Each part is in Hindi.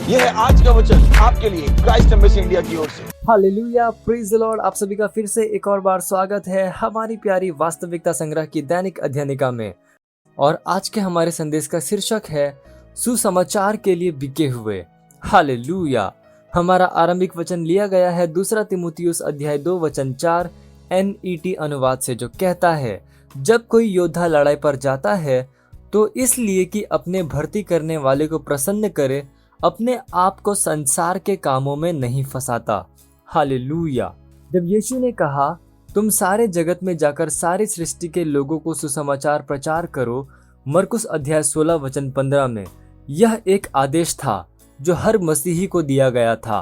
यह है आज का वचन आपके लिए क्राइस्ट एम्बेसी इंडिया की ओर से। Hallelujah, praise the Lord. आप सभी का फिर से एक और बार स्वागत है हमारी प्यारी वास्तविकता संग्रह की दैनिक अध्ययनिका में। और आज के हमारे संदेश का शीर्षक है सुसमाचार के लिए बिके हुए। हालेलुया। हमारा आरंभिक वचन लिया गया है 2 तीमुथियुस अध्याय 2 वचन 4 NET अनुवाद से, जो कहता है, जब कोई योद्धा लड़ाई पर जाता है तो इसलिए कि अपने भर्ती करने वाले को प्रसन्न करे, अपने आप को संसार के कामों में नहीं फंसाता। हालेलुया। जब यीशु ने कहा, तुम सारे जगत में जाकर सारी सृष्टि के लोगों को सुसमाचार प्रचार करो, मरकुस अध्याय 16 वचन 15 में, यह एक आदेश था जो हर मसीही को दिया गया था।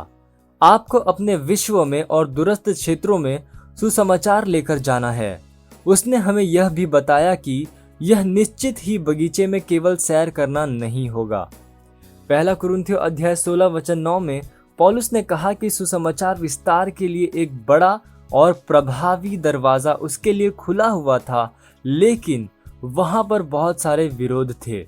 आपको अपने विश्व में और दूरस्थ क्षेत्रों में सुसमाचार लेकर जाना है। उसने हमें यह भी बताया कि यह निश्चित ही बगीचे में केवल सैर करना नहीं होगा। पहला कुरिन्थियों अध्याय 16 वचन 9 में पौलुस ने कहा कि सुसमाचार विस्तार के लिए एक बड़ा और प्रभावी दरवाजा उसके लिए खुला हुआ था, लेकिन वहां पर बहुत सारे विरोध थे।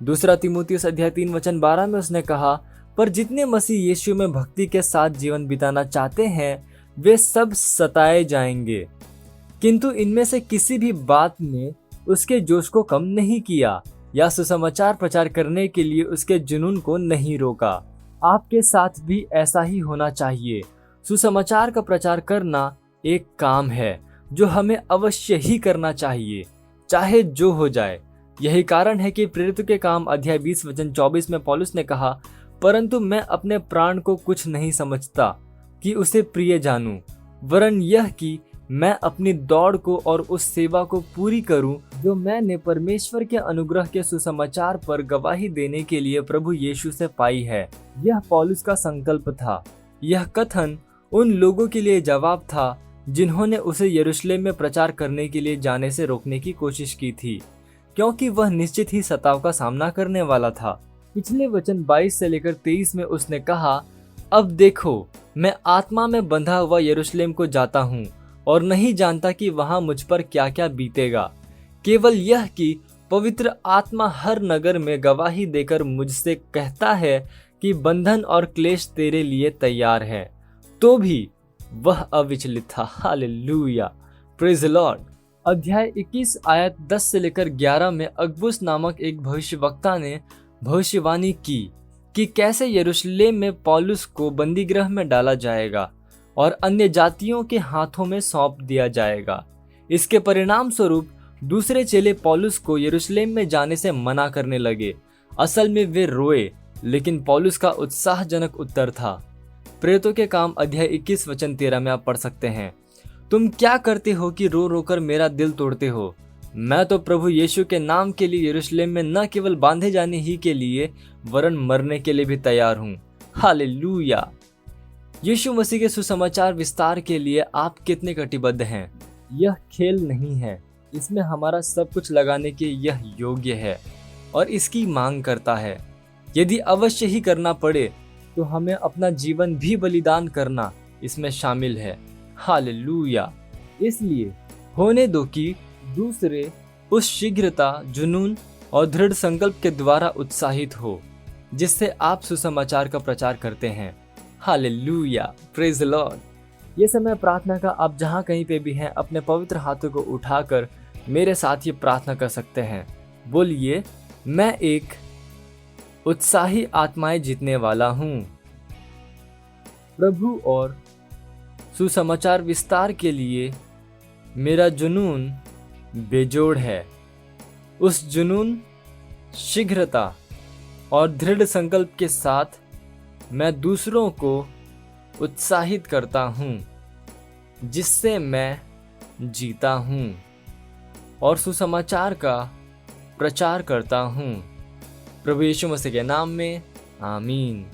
2 तीमुथियुस अध्याय 3 वचन 12 में उसने कहा, पर जितने मसीह यीशु में भक्ति के साथ जीवन बिताना चाहते हैं वे सब सताए जाएंगे, किंतु इनमें से किसी भी बात ने उसके जोश को कम नहीं किया या सुसमाचार प्रचार करने के लिए उसके जुनून को नहीं रोका। आपके साथ भी ऐसा ही होना चाहिए। सुसमाचार का प्रचार करना एक काम है जो हमें अवश्य ही करना चाहिए, चाहे जो हो जाए। यही कारण है कि प्रेरितों के काम अध्याय 20 वचन 24 में पौलुस ने कहा, परंतु मैं अपने प्राण को कुछ नहीं समझता कि उसे प्रिय जानूं, वरन यह कि मैं अपनी दौड़ को और उस सेवा को पूरी करूं जो मैंने परमेश्वर के अनुग्रह के सुसमाचार पर गवाही देने के लिए प्रभु यीशु से पाई है। यह पौलुस का संकल्प था। यह कथन उन लोगों के लिए जवाब था जिन्होंने उसे यरूशलेम में प्रचार करने के लिए जाने से रोकने की कोशिश की थी, क्योंकि वह निश्चित ही सताव का सामना करने वाला था। पिछले वचन 22 से लेकर 23 में उसने कहा, अब देखो, मैं आत्मा में बंधा हुआ यरूशलेम को जाता हूँ और नहीं जानता कि वहां मुझ पर क्या क्या बीतेगा। केवल यह कि पवित्र आत्मा हर नगर में गवाही देकर मुझसे कहता है कि बंधन और क्लेश तेरे लिए तैयार है। तो भी वह अविचलित था। Hallelujah, praise the Lord. अध्याय 21 आयत 10 से लेकर 11 में अगबुस नामक एक भविष्यवक्ता ने भविष्यवाणी की कि कैसे यरूशलेम में पौलुस को बंदीगृह में डाला जाएगा और अन्य जातियों के हाथों में सौंप दिया जाएगा। इसके परिणाम स्वरूप दूसरे चेले पौलुस को यरूशलेम में जाने से मना करने लगे। असल में वे रोए, लेकिन पौलुस का उत्साहजनक उत्तर था। प्रेरितों के काम अध्याय 21 वचन 13 में आप पढ़ सकते हैं, तुम क्या करते हो कि रो रो कर मेरा दिल तोड़ते हो? मैं तो प्रभु यीशु के नाम के लिए यरूशलेम में न केवल बांधे जाने ही के लिए वरन मरने के लिए भी तैयार हूँ। हालेलुया। यीशु मसीह के सुसमाचार विस्तार के लिए आप कितने कटिबद्ध हैं? यह खेल नहीं है। इसमें हमारा सब कुछ लगाने के यह योग्य है और इसकी मांग करता है। यदि अवश्य ही करना पड़े तो हमें अपना जीवन भी बलिदान करना इसमें शामिल है। हालेलुया। इसलिए होने दो कि दूसरे उस शीघ्रता, जुनून और दृढ़ संकल्प के द्वारा उत्साहित हो जिससे आप सुसमाचार का प्रचार करते हैं। Hallelujah, praise the Lord. ये समय प्रार्थना का आप जहाँ कहीं पे भी हैं अपने पवित्र हाथों को उठाकर मेरे साथ ये प्रार्थना कर सकते हैं। बोलिए, मैं एक उत्साही आत्माएं जीतने वाला हूँ। प्रभु और सुसमाचार विस्तार के लिए मेरा जुनून बेजोड़ है। उस जुनून, शीघ्रता और दृढ़ संकल्प के साथ मैं दूसरों को उत्साहित करता हूँ जिससे मैं जीता हूँ और सुसमाचार का प्रचार करता हूँ। प्रभु यीशु मसीह के नाम में आमीन।